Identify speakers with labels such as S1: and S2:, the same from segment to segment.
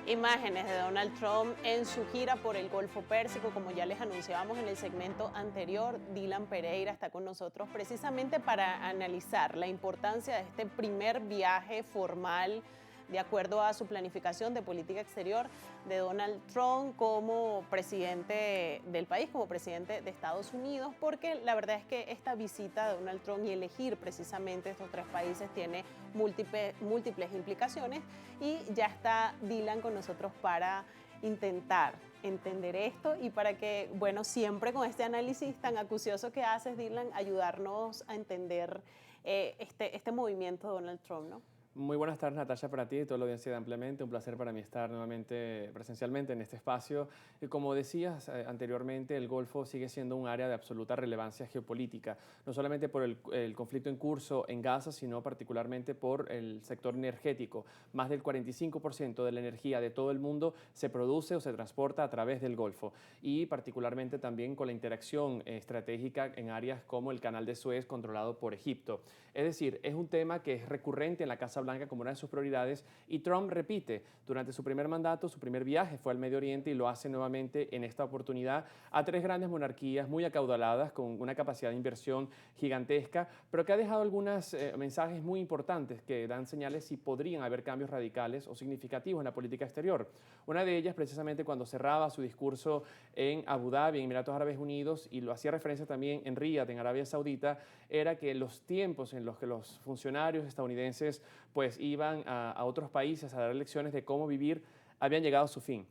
S1: Imágenes de Donald Trump en su gira por el Golfo Pérsico, como ya les anunciábamos en el segmento anterior. Dylan Pereira está con nosotros precisamente para analizar la importancia de este primer viaje formal de acuerdo a su planificación de política exterior de Donald Trump como presidente del país, como presidente de Estados Unidos, porque la verdad es que esta visita de Donald Trump y elegir precisamente estos tres países tiene múltiples implicaciones, y ya está Dylan con nosotros para intentar entender esto y para que, bueno, siempre con este análisis tan acucioso que haces, Dylan, ayudarnos a entender este movimiento de Donald Trump, ¿no?
S2: Muy buenas tardes, Natasha, para ti y toda la audiencia de Ampliamente. Un placer para mí estar nuevamente presencialmente en este espacio. Y como decías anteriormente, el Golfo sigue siendo un área de absoluta relevancia geopolítica, no solamente por el conflicto en curso en Gaza, sino particularmente por el sector energético. Más del 45% de la energía de todo el mundo se produce o se transporta a través del Golfo, y particularmente también con la interacción estratégica en áreas como el Canal de Suez, controlado por Egipto. Es decir, es un tema que es recurrente en la Casa Blanca como una de sus prioridades, y Trump repite durante su primer mandato, su primer viaje fue al Medio Oriente, y lo hace nuevamente en esta oportunidad a tres grandes monarquías muy acaudaladas con una capacidad de inversión gigantesca, pero que ha dejado algunos mensajes muy importantes que dan señales si podrían haber cambios radicales o significativos en la política exterior. Una de ellas precisamente cuando cerraba su discurso en Abu Dhabi, en Emiratos Árabes Unidos, y lo hacía referencia también en Riyadh, en Arabia Saudita, era que los tiempos en los que los funcionarios estadounidenses pues iban a otros países a dar lecciones de cómo vivir habían llegado a su fin.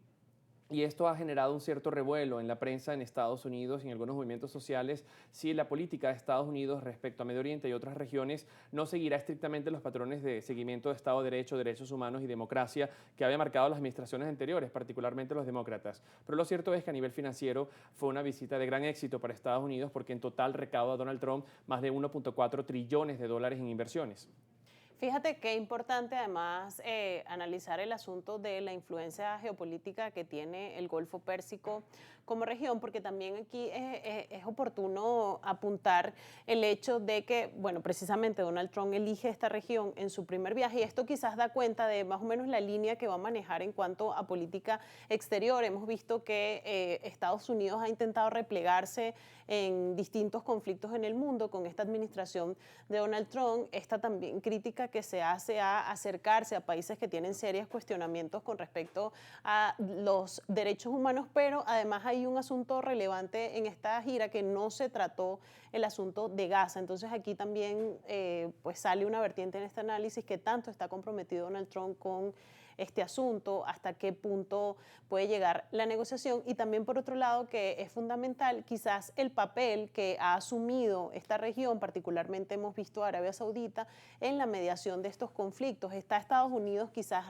S2: Y esto ha generado un cierto revuelo en la prensa en Estados Unidos y en algunos movimientos sociales si la política de Estados Unidos respecto a Medio Oriente y otras regiones no seguirá estrictamente los patrones de seguimiento de Estado de Derecho, derechos humanos y democracia que había marcado las administraciones anteriores, particularmente los demócratas. Pero lo cierto es que a nivel financiero fue una visita de gran éxito para Estados Unidos, porque en total recauda Donald Trump más de 1.4 trillones de dólares en inversiones.
S1: Fíjate qué importante además analizar el asunto de la influencia geopolítica que tiene el Golfo Pérsico como región, porque también aquí es oportuno apuntar el hecho de que, bueno, precisamente Donald Trump elige esta región en su primer viaje, y esto quizás da cuenta de más o menos la línea que va a manejar en cuanto a política exterior. Hemos visto que Estados Unidos ha intentado replegarse en distintos conflictos en el mundo con esta administración de Donald Trump. Esta también crítica que se hace a acercarse a países que tienen serios cuestionamientos con respecto a los derechos humanos, pero además hay un asunto relevante en esta gira que no se trató, el asunto de Gaza. Entonces aquí también pues sale una vertiente en este análisis: que tanto está comprometido Donald Trump con este asunto, hasta qué punto puede llegar la negociación, y también por otro lado que es fundamental quizás el papel que ha asumido esta región, particularmente hemos visto a Arabia Saudita en la mediación de estos conflictos. Está Estados Unidos quizás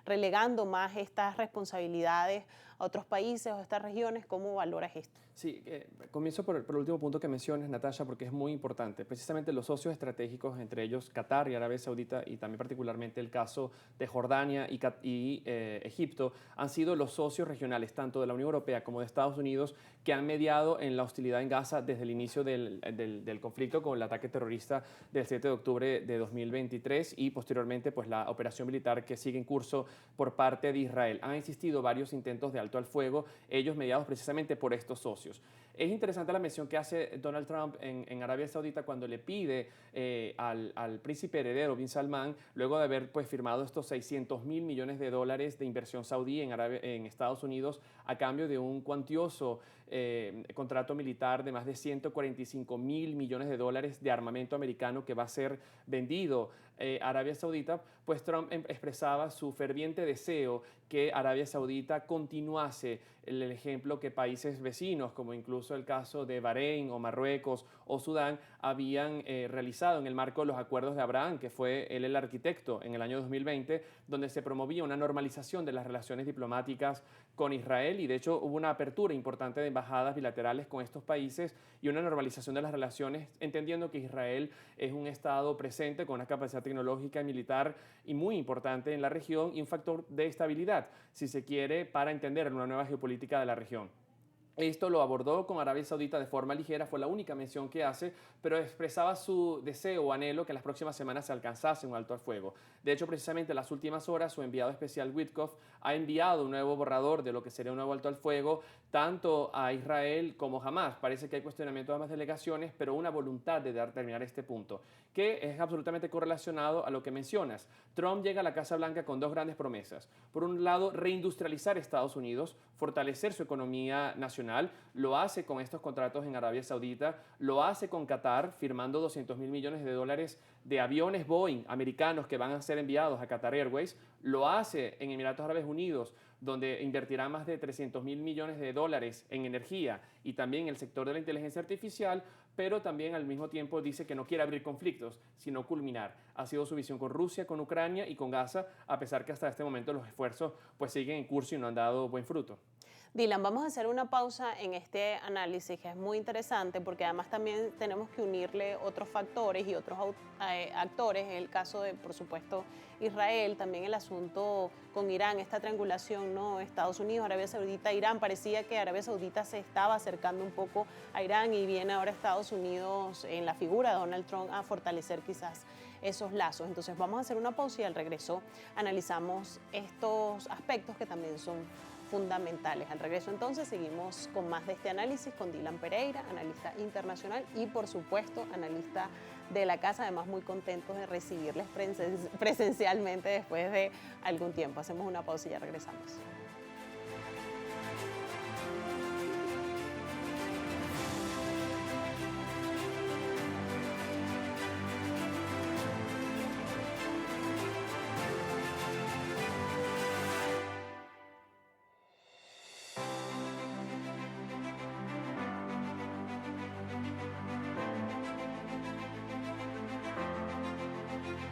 S1: relegando más estas responsabilidades a otros países o a estas regiones. ¿Cómo valoras esto?
S2: Sí, comienzo por el último punto que mencionas, Natasha, porque es muy importante. Precisamente los socios estratégicos, entre ellos Qatar y Arabia Saudita, y también particularmente el caso de Jordania y Egipto, han sido los socios regionales, tanto de la Unión Europea como de Estados Unidos, que han mediado en la hostilidad en Gaza desde el inicio del conflicto, con el ataque terrorista del 7 de octubre de 2023, y posteriormente pues, la operación militar que sigue en curso por parte de Israel. Han existido varios intentos de alto al fuego, ellos mediados precisamente por estos socios. Es interesante la mención que hace Donald Trump en Arabia Saudita cuando le pide al príncipe heredero Bin Salman, luego de haber pues, firmado estos 600.000 millones de dólares de inversión saudí en Estados Unidos a cambio de un cuantioso contrato militar de más de 145.000 millones de dólares de armamento americano que va a ser vendido a Arabia Saudita, pues Trump expresaba su ferviente deseo que Arabia Saudita continuase el ejemplo que países vecinos, como incluso el caso de Bahrein o Marruecos o Sudán, habían realizado en el marco de los acuerdos de Abraham, que fue él el arquitecto en el año 2020, donde se promovía una normalización de las relaciones diplomáticas con Israel, y de hecho hubo una apertura importante de embajadas bilaterales con estos países y una normalización de las relaciones, entendiendo que Israel es un estado presente con una capacidad tecnológica y militar y muy importante en la región, y un factor de estabilidad, si se quiere, para entender una nueva geopolítica de la región. Esto lo abordó con Arabia Saudita de forma ligera, fue la única mención que hace, pero expresaba su deseo o anhelo que en las próximas semanas se alcanzase un alto al fuego. De hecho, precisamente en las últimas horas, su enviado especial Witkoff ha enviado un nuevo borrador de lo que sería un nuevo alto al fuego, tanto a Israel como Hamas. Parece que hay cuestionamiento de ambas delegaciones, pero una voluntad de terminar este punto, que es absolutamente correlacionado a lo que mencionas. Trump llega a la Casa Blanca con dos grandes promesas. Por un lado, reindustrializar Estados Unidos, fortalecer su economía nacional. Lo hace con estos contratos en Arabia Saudita, lo hace con Qatar, firmando 200.000 millones de dólares de aviones Boeing americanos que van a ser enviados a Qatar Airways. Lo hace en Emiratos Árabes Unidos, donde invertirá más de 300.000 millones de dólares en energía y también en el sector de la inteligencia artificial, pero también al mismo tiempo dice que no quiere abrir conflictos, sino culminar. Ha sido su visión con Rusia, con Ucrania y con Gaza, a pesar que hasta este momento los esfuerzos pues siguen en curso y no han dado buen fruto.
S1: Dylan, vamos a hacer una pausa en este análisis que es muy interesante porque además también tenemos que unirle otros factores y otros actores, en el caso de, por supuesto, Israel, también el asunto con Irán, esta triangulación, ¿no? Estados Unidos, Arabia Saudita, Irán. Parecía que Arabia Saudita se estaba acercando un poco a Irán y viene ahora Estados Unidos en la figura de Donald Trump a fortalecer quizás esos lazos. Entonces vamos a hacer una pausa y al regreso analizamos estos aspectos que también son fundamentales. Al regreso entonces seguimos con más de este análisis con Dylan Pereira, analista internacional y por supuesto analista de la casa, además muy contentos de recibirles presencialmente después de algún tiempo. Hacemos una pausa y ya regresamos.